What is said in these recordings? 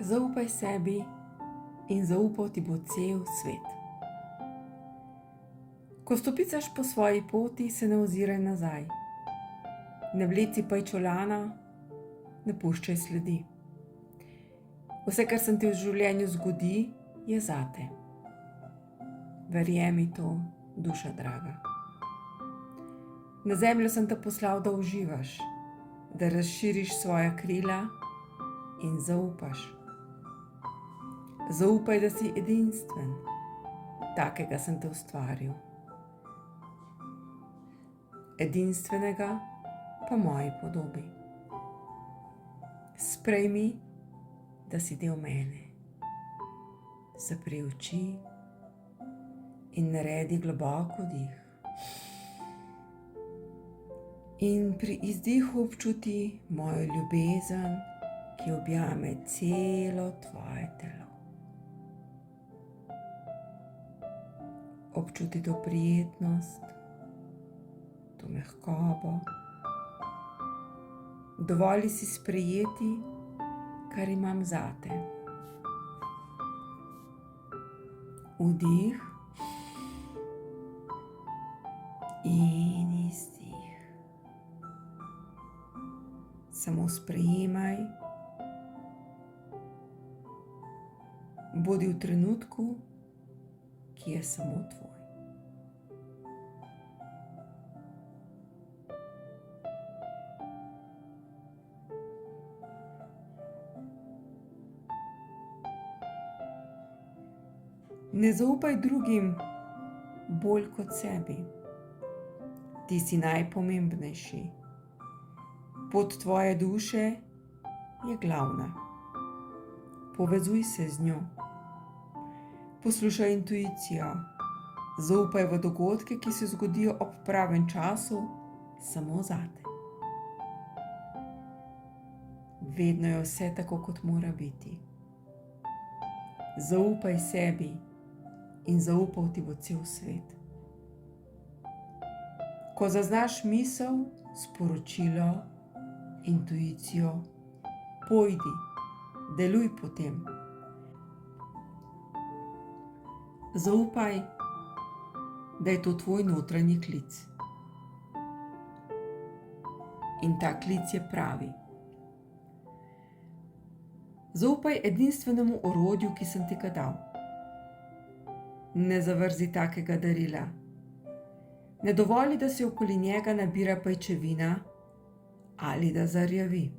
Zaupaj sebi in zaupal ti bo cel svet. Ko stopicaš po svoji poti, se ne oziraj nazaj. Ne vleci pajčolana, ne puščaj sledi. Vse, kar se ti v življenju zgodi, je zate. Verjemi to, duša draga. Na zemljo sem te poslal, da uživaš, da razširiš svoja krila in zaupaš. Zaupaj, da si edinstven, takega sem te ustvaril. Edinstvenega po moji podobi. Sprejmi, da si del mene. Zapri oči in naredi globok vdih. In pri izdihu občuti mojo ljubezen, ki objame celo tvoje telo. Občuti to prijetnost, to mehkobo. Dovoli si sprejeti, kar imam zate. Vdih in izdih. Samo sprejemaj. Bodi v trenutku, ki je samo tvoj. Ne zaupaj drugim bolj kot sebi. Ti si najpomembnejši. Pot tvoje duše je glavna. Povezuj se z njo. Poslušaj intuicijo. Zaupaj v dogodke, ki se zgodijo ob pravem času, samo zate. Vedno je vse tako, kot mora biti. Zaupaj sebi in zaupal ti bo cel svet. Ko zaznaš misel, sporočilo, intuicijo, pojdi, deluj po tem. Zaupaj, da je to tvoj notranji klic. In ta klic je pravi. Zaupaj edinstvenemu orodju, ki sem ti ga dal. Ne zavrzi takega darila. Ne dovoli, da se okoli njega nabira pajčevina ali da zarjavi.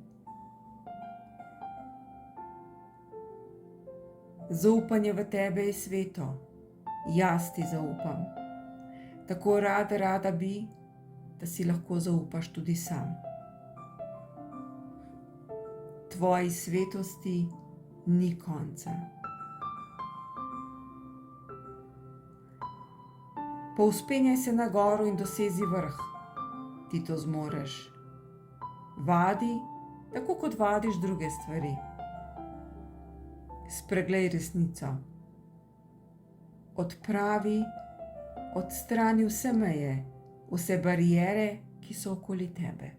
Zaupanje v tebe je sveto. Jaz ti zaupam. Tako rada bi, da si lahko zaupaš tudi sam. Tvoji svetosti ni konca. Povzpenjaj se na goro in dosezi vrh. Ti to zmoreš. Vadi, tako kot vadiš druge stvari. Spreglej resnico. Odstrani vse meje, vse bariere, ki so okoli tebe.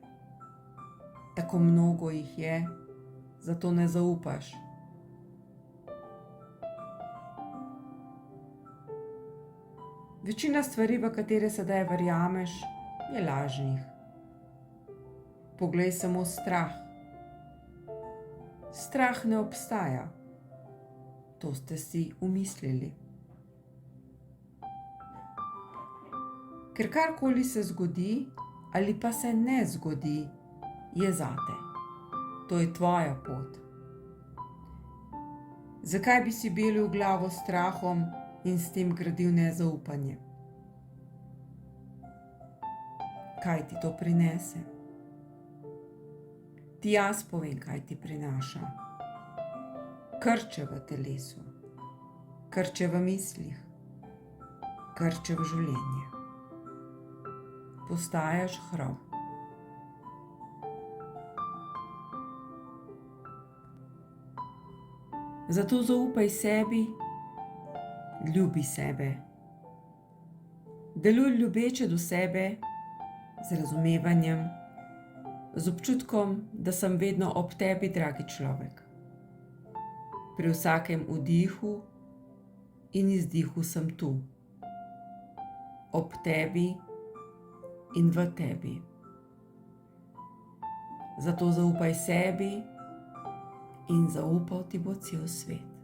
Tako mnogo jih je, zato ne zaupaš. Večina stvari, v katere sedaj verjameš, je lažnih. Poglej samo strah. Strah ne obstaja. To ste si umislili. Ker karkoli se zgodi ali pa se ne zgodi, je zate. To je tvoja pot. Zakaj bi si belil glavo s strahom in s tem gradil nezaupanje? Kaj ti to prinese? Ti jaz povem, kaj ti prinaša. Krče v telesu, krče v mislih, krče v življenje. Postajaš hrob. Zato zaupaj sebi, ljubi sebe. Deluj ljubeče do sebe, z razumevanjem, z občutkom, da sem vedno ob tebi, dragi človek. Pri vsakem vdihu in izdihu sem tu, ob tebi in v tebi. Zato zaupaj sebi in zaupal ti bo cel svet.